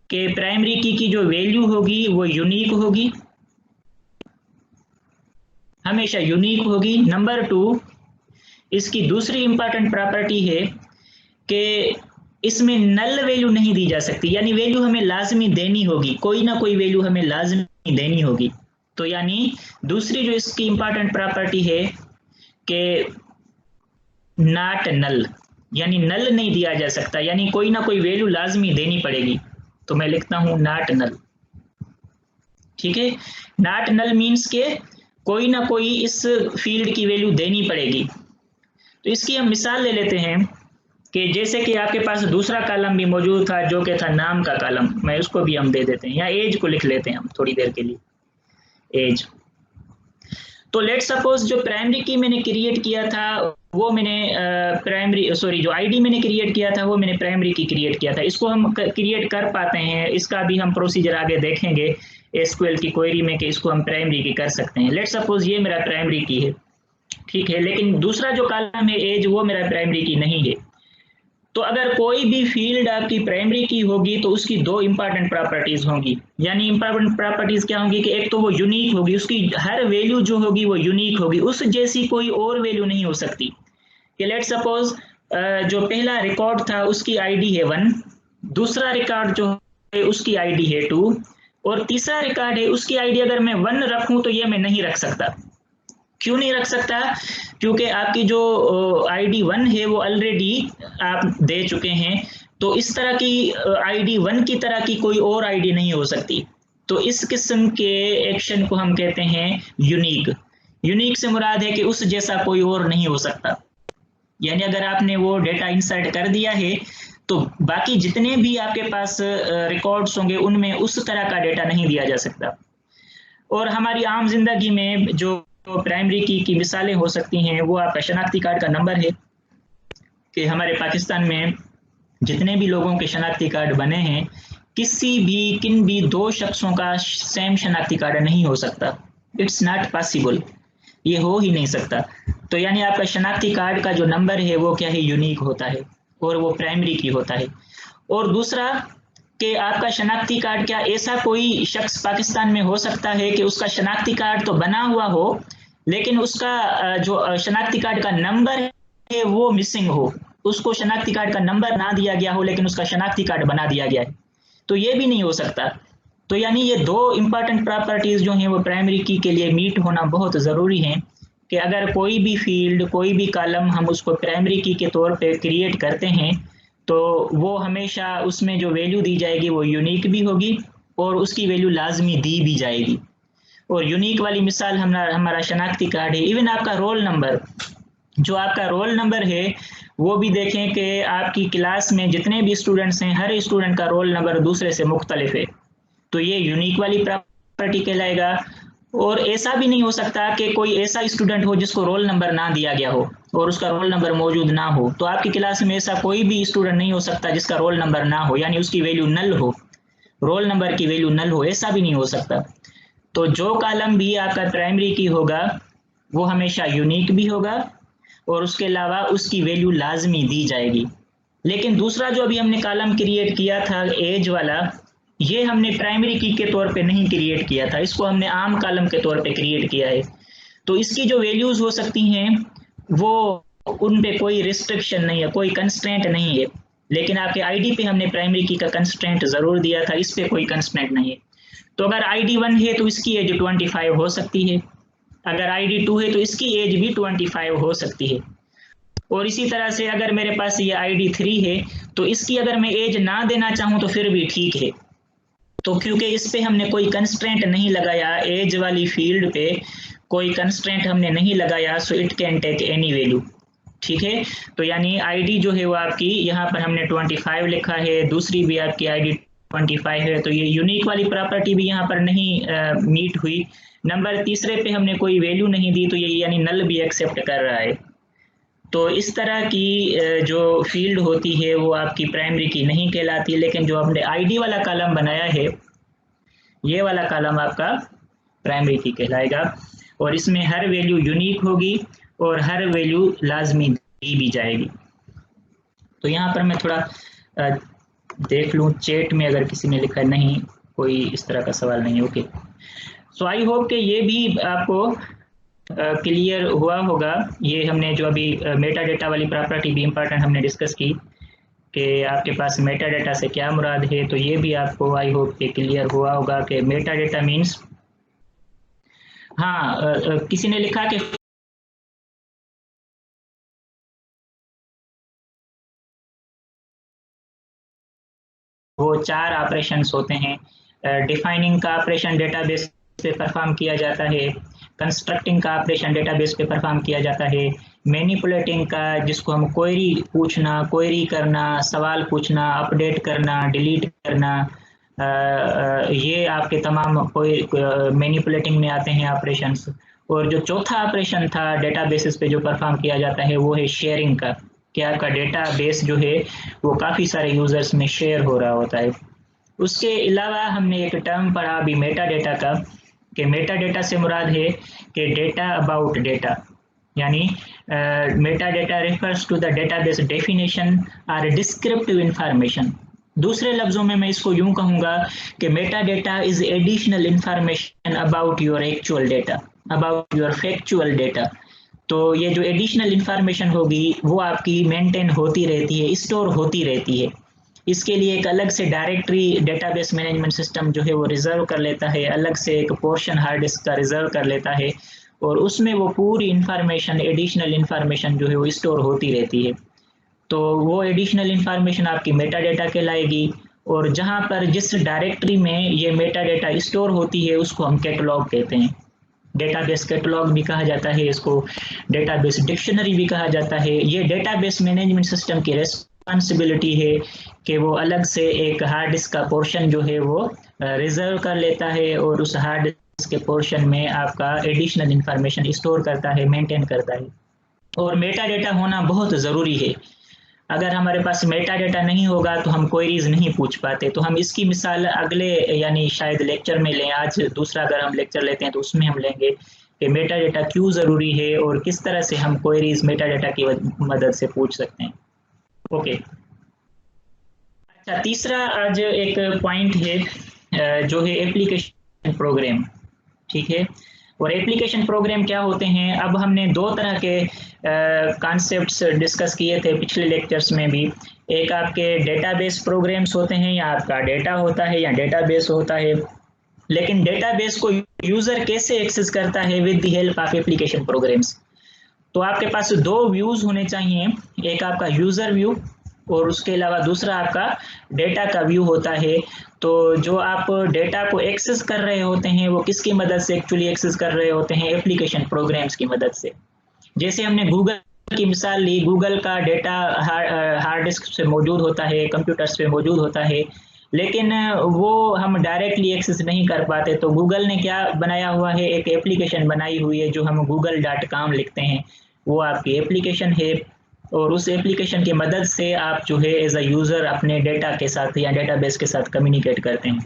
के प्राइमरी की जो वैल्यू होगी वो यूनिक होगी, हमेशा यूनिक होगी। नंबर 2 इसकी दूसरी इंपॉर्टेंट प्रॉपर्टी है कि इसमें नल वैल्यू नहीं दी जा सकती, यानी वैल्यू हमें लाजमी देनी होगी, कोई ना कोई वैल्यू हमें लाजमी देनी होगी। तो यानी दूसरी जो इसकी इंपॉर्टेंट प्रॉपर्टी है कि नॉट नल, यानी नल नहीं दिया जा सकता, यानी कोई ना कोई वैल्यू लाजमी देनी पड़ेगी। तो मैं लिखता हूं नॉट नल। ठीक है, नॉट नल मीन्स के कोई ना कोई इस फील्ड की वैल्यू देनी पड़ेगी। तो इसकी हम मिसाल ले लेते हैं कि जैसे कि आपके पास दूसरा कॉलम भी मौजूद था जो कि था नाम का कॉलम, मैं उसको भी हम दे देते हैं, या एज को लिख लेते हैं हम थोड़ी देर के लिए, एज। तो लेट सपोज जो प्राइमरी की मैंने क्रिएट किया था वो मैंने जो आईडी मैंने क्रिएट किया था वो मैंने प्राइमरी की क्रिएट किया था। इसको हम क्रिएट कर पाते हैं, इसका भी हम प्रोसीजर आगे देखेंगे एसक्यूएल की क्वेरी में कि इसको हम प्राइमरी की कर सकते हैं। लेट सपोज ये मेरा प्राइमरी की है, ठीक है, लेकिन दूसरा जो कॉलम है एज वो मेरा प्राइमरी की नहीं है। तो अगर कोई भी फील्ड आपकी प्राइमरी की होगी तो उसकी दो इंपॉर्टेंट प्रॉपर्टीज होंगी, यानी इंपॉर्टेंट प्रॉपर्टीज क्या होंगी कि एक तो वो यूनिक होगी, उसकी हर वैल्यू जो होगी वो यूनिक होगी, उस जैसी कोई और वैल्यू नहीं हो सकती। कि लेट सपोज जो पहला रिकॉर्ड था उसकी आईडी है 1, दूसरा रिकॉर्ड जो है उसकी आईडी है 2, और तीसरा रिकॉर्ड है उसकी आईडी अगर मैं 1 रखूं तो ये मैं नहीं रख सकता। क्यों नहीं रख सकता? क्योंकि आपकी जो आईडी 1 है वो ऑलरेडी आप दे चुके हैं, तो इस तरह की आईडी 1 की तरह की कोई और आईडी नहीं हो सकती। तो इस किस्म के एक्शन को हम कहते हैं यूनिक। यूनिक से मुराद है कि उस जैसा कोई और नहीं हो सकता, यानी अगर आपने वो डेटा इंसर्ट कर दिया है तो बाकी जितने भी आपके पास रिकॉर्ड्स होंगे उनमें उस तरह का डेटा नहीं दिया जा सकता। और हमारी आम जिंदगी में जो प्राइमरी की मिसालें हो सकती हैं वो आपका शनाख्ती कार्ड का नंबर है, कि हमारे पाकिस्तान में जितने भी लोगों के शनाख्ती कार्ड बने हैं किन भी दो शख्सों का सेम शनाख्ती कार्ड नहीं हो सकता। इट्स नॉट पॉसिबल, ये हो ही नहीं सकता। तो यानी आपका शनाख्ती कार्ड का जो नंबर है वो क्या है, यूनिक होता है और वो प्राइमरी की होता है। और दूसरा कि आपका शनाख्ती कार्ड, क्या ऐसा कोई शख्स पाकिस्तान में हो सकता है कि उसका शनाख्ती कार्ड तो बना हुआ हो लेकिन उसका जो शनाख्ती कार्ड का नंबर है वो मिसिंग हो, उसको शनाख्ती कार्ड का नंबर ना दिया गया हो लेकिन उसका शनाख्ती कार्ड बना दिया गया है, तो ये भी नहीं हो सकता। तो यानी ये दो इंपॉर्टेंट प्रॉपर्टीज जो हैं वो प्राइमरी की के लिए मीट होना बहुत ज़रूरी है, कि अगर कोई भी फील्ड कोई भी कॉलम हम उसको प्राइमरी की के तौर पे क्रिएट करते हैं तो वो हमेशा उसमें जो वैल्यू दी जाएगी वो यूनिक भी होगी और उसकी वैल्यू लाजमी दी भी जाएगी। और यूनिक वाली मिसाल हमारा शनाख्ती कार्ड है। इवन आपका रोल नंबर, जो आपका रोल नंबर है वो भी देखें कि आपकी क्लास में जितने भी स्टूडेंट्स हैं हर स्टूडेंट का रोल नंबर दूसरे से मुख्तलिफ है, तो ये यूनिक वाली प्रॉपर्टी कहलाएगा। और ऐसा भी नहीं हो सकता कि कोई ऐसा स्टूडेंट हो जिसको रोल नंबर ना दिया गया हो और उसका रोल नंबर मौजूद ना हो, तो आपकी क्लास में ऐसा कोई भी स्टूडेंट नहीं हो सकता जिसका रोल नंबर ना हो, यानी उसकी वैल्यू नल हो, रोल नंबर की वैल्यू नल हो, ऐसा भी नहीं हो सकता। तो जो कॉलम भी आपका प्राइमरी की होगा वो हमेशा यूनिक भी होगा और उसके अलावा उसकी वैल्यू लाजमी दी जाएगी। लेकिन दूसरा जो अभी हमने कॉलम क्रिएट किया था एज वाला, ये हमने प्राइमरी की के तौर पे नहीं क्रिएट किया था, इसको हमने आम कॉलम के तौर पे क्रिएट किया है। तो इसकी जो वैल्यूज हो सकती हैं वो उन पे कोई रिस्ट्रिक्शन नहीं है, कोई कंस्ट्रेंट नहीं है, लेकिन आपके आईडी पे हमने प्राइमरी की का कंस्ट्रेंट जरूर दिया था, इस पे कोई कंस्ट्रेंट नहीं है। तो अगर आईडी 1 है तो इसकी एज 25 हो सकती है, अगर आईडी 2 है तो इसकी एज भी 25 हो सकती है। और इसी तरह से अगर मेरे पास ये आईडी 3 है तो इसकी अगर मैं एज ना देना चाहूँ तो फिर भी ठीक है। तो क्योंकि इस पे हमने कोई कंस्ट्रेंट नहीं लगाया, एज वाली फील्ड पे कोई कंस्ट्रेंट हमने नहीं लगाया, so it can take any value. ठीक है, तो यानी आईडी जो है वो आपकी यहाँ पर हमने 25 लिखा है, दूसरी भी आपकी आईडी 25 है, तो ये यूनिक वाली प्रॉपर्टी भी यहाँ पर नहीं मीट हुई। नंबर तीसरे पे हमने कोई वैल्यू नहीं दी तो ये यानी नल भी एक्सेप्ट कर रहा है। तो इस तरह की जो फील्ड होती है वो आपकी प्राइमरी की नहीं कहलाती, लेकिन जो हमने आईडी वाला कॉलम बनाया है ये वाला कॉलम आपका प्राइमरी की कहलाएगा और इसमें हर वैल्यू यूनिक होगी और हर वैल्यू लाजमी दी भी जाएगी। तो यहाँ पर मैं थोड़ा देख लूँ चैट में अगर किसी ने लिखा है, नहीं कोई इस तरह का सवाल नहीं है। ओके, सो आई होप कि ये भी आपको क्लियर हुआ होगा। ये हमने जो अभी मेटा डेटा वाली प्रॉपर्टी भी इम्पोर्टेंट हमने डिस्कस की कि आपके पास मेटा डेटा से क्या मुराद है, तो ये भी आपको आई होप कि क्लियर हुआ होगा कि मेटा डेटा मीन्स, हाँ किसी ने लिखा कि वो 4 ऑपरेशंस होते हैं। डिफाइनिंग का ऑपरेशन डेटाबेस पे परफॉर्म किया जाता है, कंस्ट्रक्टिंग का ऑपरेशन डेटाबेस पे परफॉर्म किया जाता है, मैनिपुलेटिंग का जिसको हम क्वेरी पूछना, क्वेरी करना, सवाल पूछना, अपडेट करना, डिलीट करना, ये आपके तमाम कोई मैनिपुलेटिंग में आते हैं ऑपरेशंस। और जो चौथा ऑपरेशन था डेटाबेसेस पे जो परफॉर्म किया जाता है वो है शेयरिंग का, कि आपका डेटाबेस जो है वो काफ़ी सारे यूजर्स में शेयर हो रहा होता है। उसके अलावा हमने एक टर्म पढ़ा अभी मेटा डेटा का, कि मेटा डेटा से मुराद है कि डेटा अबाउट डेटा, यानी meta data refers to the database definition और डिस्क्रिप्टिव इंफॉर्मेशन। दूसरे लफ्जों में मैं इसको यूं कहूंगा कि Meta data is additional information about your actual data, about your factual data. तो ये जो एडिशनल इंफॉर्मेशन होगी वो आपकी मेंटेन होती रहती है, स्टोर होती रहती है। इसके लिए एक अलग से डायरेक्टरी डेटाबेस मैनेजमेंट सिस्टम जो है वो रिजर्व कर लेता है, अलग से एक पोर्शन हार्ड डिस्क का रिजर्व कर लेता है, और उसमें वो पूरी इंफॉर्मेशन, एडिशनल इंफॉर्मेशन जो है वो स्टोर होती रहती है। तो वो एडिशनल इंफॉर्मेशन आपकी मेटा डेटा कहलाएगी। और जहाँ पर जिस डायरेक्टरी में ये मेटा डेटा स्टोर होती है उसको हम कैटलॉग कहते हैं। डेटाबेस कैटलॉग भी कहा जाता है इसको, डेटाबेस डिक्शनरी भी कहा जाता है। ये डेटाबेस मैनेजमेंट सिस्टम की रिस्पॉन्सिबिलिटी है कि वो अलग से एक हार्ड डिस्क का पोर्शन जो है वो रिजर्व कर लेता है, और उस हार्ड डिस्क के पोर्शन में आपका एडिशनल इंफॉर्मेशन स्टोर करता है, मेंटेन करता है। और मेटा डेटा होना बहुत ज़रूरी है। अगर हमारे पास मेटा डेटा नहीं होगा तो हम क्वेरीज नहीं पूछ पाते। तो हम इसकी मिसाल अगले यानी शायद लेक्चर में लें, आज दूसरा अगर हम लेक्चर लेते हैं तो उसमें हम लेंगे कि मेटा डेटा क्यों ज़रूरी है और किस तरह से हम क्वेरीज मेटा डेटा की मदद से पूछ सकते हैं। ओके, अच्छा, तीसरा आज एक पॉइंट है जो है एप्लीकेशन प्रोग्राम। ठीक है, और एप्लीकेशन प्रोग्राम क्या होते हैं? अब हमने दो तरह के कॉन्सेप्ट्स डिस्कस किए थे पिछले लेक्चर्स में भी। एक आपके डेटाबेस प्रोग्राम्स होते हैं, या आपका डेटा होता है या डेटाबेस होता है। लेकिन डेटाबेस को यूजर कैसे एक्सेस करता है? With the help of application programs. तो आपके पास दो व्यूज होने चाहिए, एक आपका यूजर व्यू और उसके अलावा दूसरा आपका डेटा का व्यू होता है। तो जो आप डेटा को एक्सेस कर रहे होते हैं वो किसकी मदद से एक्चुअली एक्सेस कर रहे होते हैं? एप्लीकेशन प्रोग्राम्स की मदद से। जैसे हमने गूगल की मिसाल ली, गूगल का डेटा हार्ड डिस्क से मौजूद होता है, कंप्यूटर्स पे मौजूद होता है, लेकिन वो हम डायरेक्टली एक्सेस नहीं कर पाते। तो गूगल ने क्या बनाया हुआ है? एक एप्लीकेशन बनाई हुई है जो हम google.com लिखते हैं, वो आपकी एप्लीकेशन है। और उस एप्लीकेशन की मदद से आप जो है एज अ यूज़र अपने डेटा के साथ या डेटाबेस के साथ कम्युनिकेट करते हैं।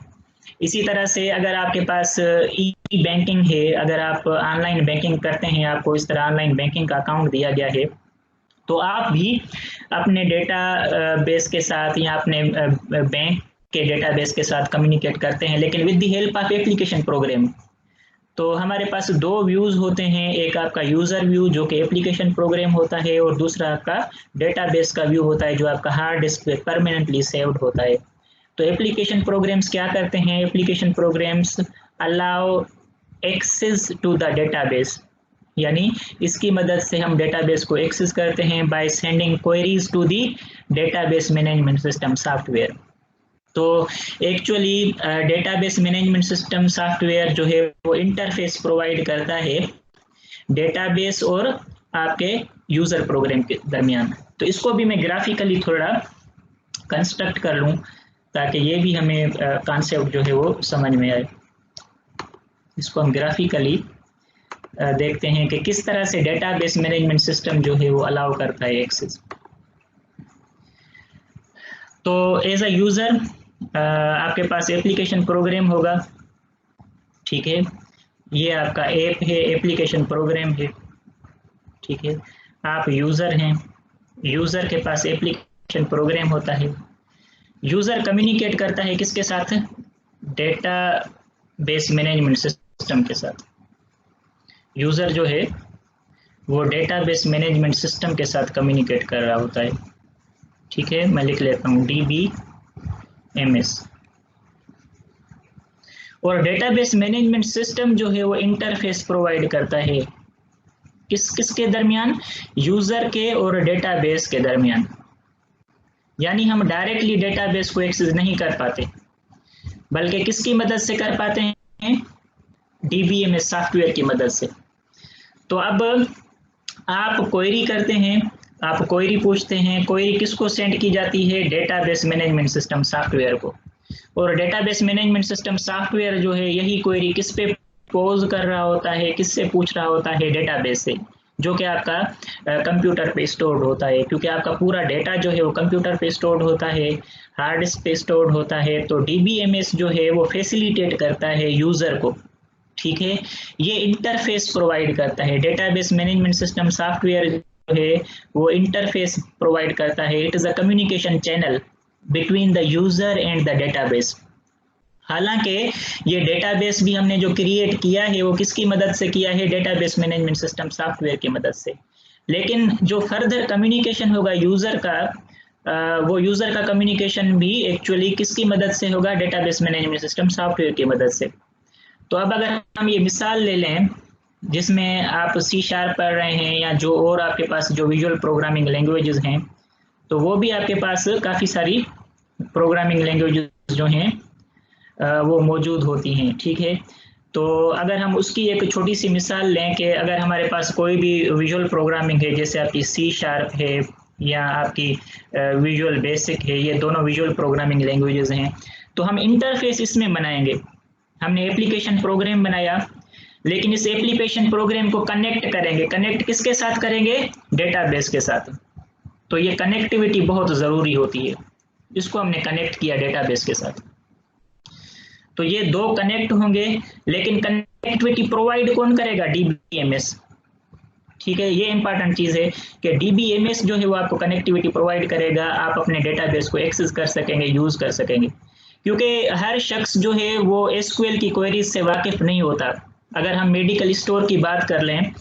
इसी तरह से अगर आपके पास ई बैंकिंग है, अगर आप ऑनलाइन बैंकिंग करते हैं, आपको इस तरह ऑनलाइन बैंकिंग का अकाउंट दिया गया है, तो आप भी अपने डेटा बेस के साथ या अपने बैंक के डेटाबेस के साथ कम्युनिकेट करते हैं, लेकिन with the help of application program. तो हमारे पास दो व्यूज होते हैं, एक आपका यूजर व्यू जो कि एप्लीकेशन प्रोग्राम होता है, और दूसरा आपका डेटाबेस का व्यू होता है जो आपका हार्ड डिस्क पे परमानेंटली सेव्ड होता है। तो एप्लीकेशन प्रोग्राम्स क्या करते हैं? Application programs allow access to the database, यानी इसकी मदद से हम डेटाबेस को एक्सेस करते हैं by sending queries to the database management system software. तो actually database management system software जो है वो इंटरफेस प्रोवाइड करता है डेटाबेस और आपके यूजर प्रोग्राम के दरमियान। तो इसको भी मैं ग्राफिकली थोड़ा कंस्ट्रक्ट कर लूँ ताकि ये भी हमें कॉन्सेप्ट जो है वो समझ में आए। इसको हम ग्राफिकली देखते हैं कि किस तरह से डेटाबेस मैनेजमेंट सिस्टम जो है वो अलाउ करता है एक्सेस। तो एज अ यूजर आपके पास एप्लीकेशन प्रोग्राम होगा, ठीक है, ये आपका ऐप है, एप्लीकेशन प्रोग्राम है, ठीक है। आप यूज़र हैं, यूज़र के पास एप्लीकेशन प्रोग्राम होता है। यूजर कम्युनिकेट करता है किसके साथ? डेटा बेस मैनेजमेंट सिस्टम के साथ। यूजर जो है वो डेटाबेस मैनेजमेंट सिस्टम के साथ कम्युनिकेट कर रहा होता है। ठीक है, मैं लिख लेता हूँ DBMS। और डेटाबेस मैनेजमेंट सिस्टम जो है वो इंटरफेस प्रोवाइड करता है किसके दरमियान? यूजर के और डेटाबेस के दरमियान। यानी हम डायरेक्टली डेटाबेस को एक्सेस नहीं कर पाते, बल्कि किसकी मदद से कर पाते हैं? DBMS सॉफ्टवेयर की मदद से। तो अब आप क्वेरी करते हैं, आप क्वेरी पूछते हैं, क्वेरी किसको सेंड की जाती है? डेटाबेस मैनेजमेंट सिस्टम सॉफ्टवेयर को। और डेटाबेस मैनेजमेंट सिस्टम सॉफ्टवेयर जो है यही क्वेरी किस पे पोज कर रहा होता है, किससे पूछ रहा होता है? डेटाबेस से, जो कि आपका कंप्यूटर पे स्टोर्ड होता है, क्योंकि आपका पूरा डेटा जो है वो कंप्यूटर पे स्टोर्ड होता है, हार्ड डिस्क पे स्टोर्ड होता है। तो DBMS जो है वो फैसिलिटेट करता है यूजर को। ठीक है, ये इंटरफेस प्रोवाइड करता है। डेटाबेस मैनेजमेंट सिस्टम सॉफ्टवेयर जो है वो इंटरफेस प्रोवाइड करता है। It is a communication channel between the user and the database. हालांकि ये डेटाबेस भी हमने जो क्रिएट किया है वो किसकी मदद से किया है? डेटाबेस मैनेजमेंट सिस्टम सॉफ्टवेयर की मदद से। लेकिन जो फर्दर कम्युनिकेशन होगा यूजर का, वो यूजर का कम्युनिकेशन भी एक्चुअली किसकी मदद से होगा? डेटाबेस मैनेजमेंट सिस्टम सॉफ्टवेयर की मदद से। तो अब अगर हम ये मिसाल ले लें जिसमें आप C# पढ़ रहे हैं या जो और आपके पास जो विजुअल प्रोग्रामिंग लैंग्वेजेस हैं, तो वो भी आपके पास काफ़ी सारी प्रोग्रामिंग लैंग्वेजेस जो हैं वो मौजूद होती हैं। ठीक है, तो अगर हम उसकी एक छोटी सी मिसाल लें कि अगर हमारे पास कोई भी विजुअल प्रोग्रामिंग है, जैसे आपकी C# है या आपकी विजुअल बेसिक है, ये दोनों विजुअल प्रोग्रामिंग लैंग्वेजेस हैं, तो हम इंटरफेस इसमें बनाएंगे। हमने एप्लीकेशन प्रोग्राम बनाया, लेकिन इस एप्लीकेशन प्रोग्राम को कनेक्ट करेंगे। कनेक्ट किसके साथ करेंगे? डेटाबेस के साथ। तो ये कनेक्टिविटी बहुत ज़रूरी होती है, इसको हमने कनेक्ट किया डेटाबेस के साथ। तो ये दो कनेक्ट होंगे, लेकिन कनेक्टिविटी प्रोवाइड कौन करेगा? DBMS। ठीक है, ये इंपॉर्टेंट चीज़ है कि DBMS जो है वो आपको कनेक्टिविटी प्रोवाइड करेगा, आप अपने डेटाबेस को एक्सेस कर सकेंगे, यूज़ कर सकेंगे। क्योंकि हर शख्स जो है वो SQL की क्वेरीज से वाकिफ नहीं होता। अगर हम मेडिकल स्टोर की बात कर लें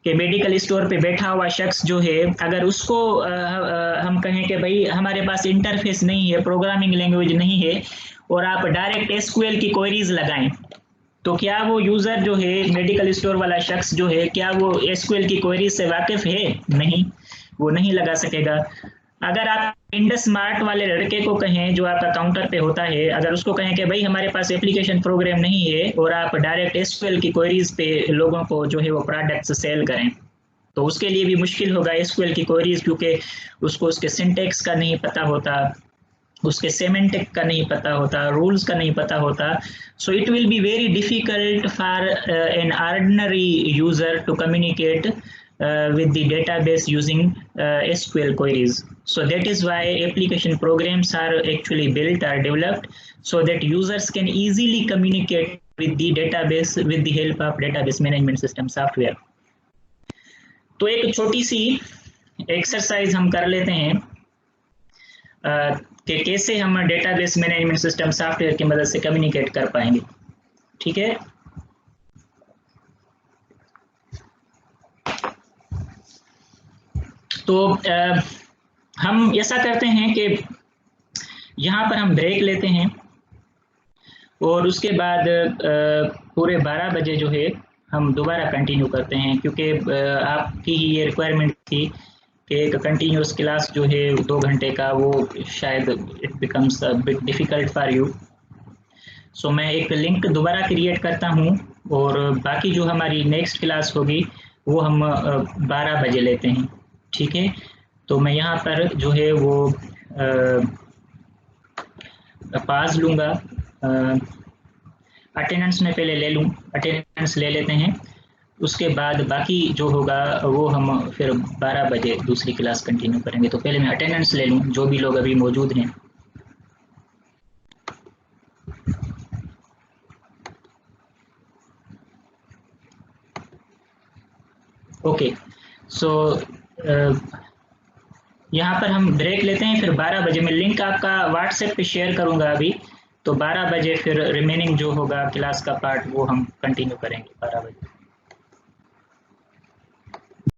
कि मेडिकल स्टोर पे बैठा हुआ शख्स जो है, अगर उसको हम कहें कि भाई हमारे पास इंटरफेस नहीं है, प्रोग्रामिंग लैंग्वेज नहीं है, और आप डायरेक्ट SQL की क्वेरीज लगाएं, तो क्या वो यूज़र जो है, मेडिकल स्टोर वाला शख्स जो है, क्या वो SQL की क्वेरीज से वाकिफ है? नहीं, वो नहीं लगा सकेगा। अगर आप इंडस स्मार्ट वाले लड़के को कहें जो आपका काउंटर पे होता है, अगर उसको कहें कि भाई हमारे पास एप्लीकेशन प्रोग्राम नहीं है और आप डायरेक्ट SQL की क्वेरीज पे लोगों को जो है वो प्रोडक्ट्स सेल करें, तो उसके लिए भी मुश्किल होगा SQL की क्वेरीज, क्योंकि उसको उसके सिंटेक्स का नहीं पता होता, उसके सेमेंटिक का नहीं पता होता, रूल्स का नहीं पता होता। So it will be very difficult for an ordinary user to communicate with the database using SQL queries. So that is why application programs are actually built or developed so that users can easily communicate with the database with the help of database management system software. तो एक छोटी सी एक्सरसाइज हम कर लेते हैं कि कैसे हम डेटाबेस मैनेजमेंट सिस्टम सॉफ्टवेयर की मदद से कम्युनिकेट कर पाएंगे। ठीक है, तो हम ऐसा करते हैं कि यहाँ पर हम ब्रेक लेते हैं और उसके बाद पूरे 12 बजे जो है हम दोबारा कंटिन्यू करते हैं, क्योंकि आपकी ही ये रिक्वायरमेंट थी कि एक कंटिन्यूस क्लास जो है 2 घंटे का, वो शायद it becomes a bit difficult for you. So मैं एक लिंक दोबारा क्रिएट करता हूँ और बाकी जो हमारी नेक्स्ट क्लास होगी वो हम 12 बजे लेते हैं। ठीक है, तो मैं यहाँ पर जो है वो पास लूँगा, अटेंडेंस में पहले ले लूँ, अटेंडेंस ले लेते हैं, उसके बाद बाकी जो होगा वो हम फिर 12 बजे दूसरी क्लास कंटिन्यू करेंगे। तो पहले मैं अटेंडेंस ले लूँ, जो भी लोग अभी मौजूद हैं। ओके, सो यहाँ पर हम ब्रेक लेते हैं, फिर 12 बजे मैं लिंक आपका व्हाट्सएप पे शेयर करूँगा अभी, तो 12 बजे फिर रिमेनिंग जो होगा क्लास का पार्ट वो हम कंटिन्यू करेंगे 12 बजे।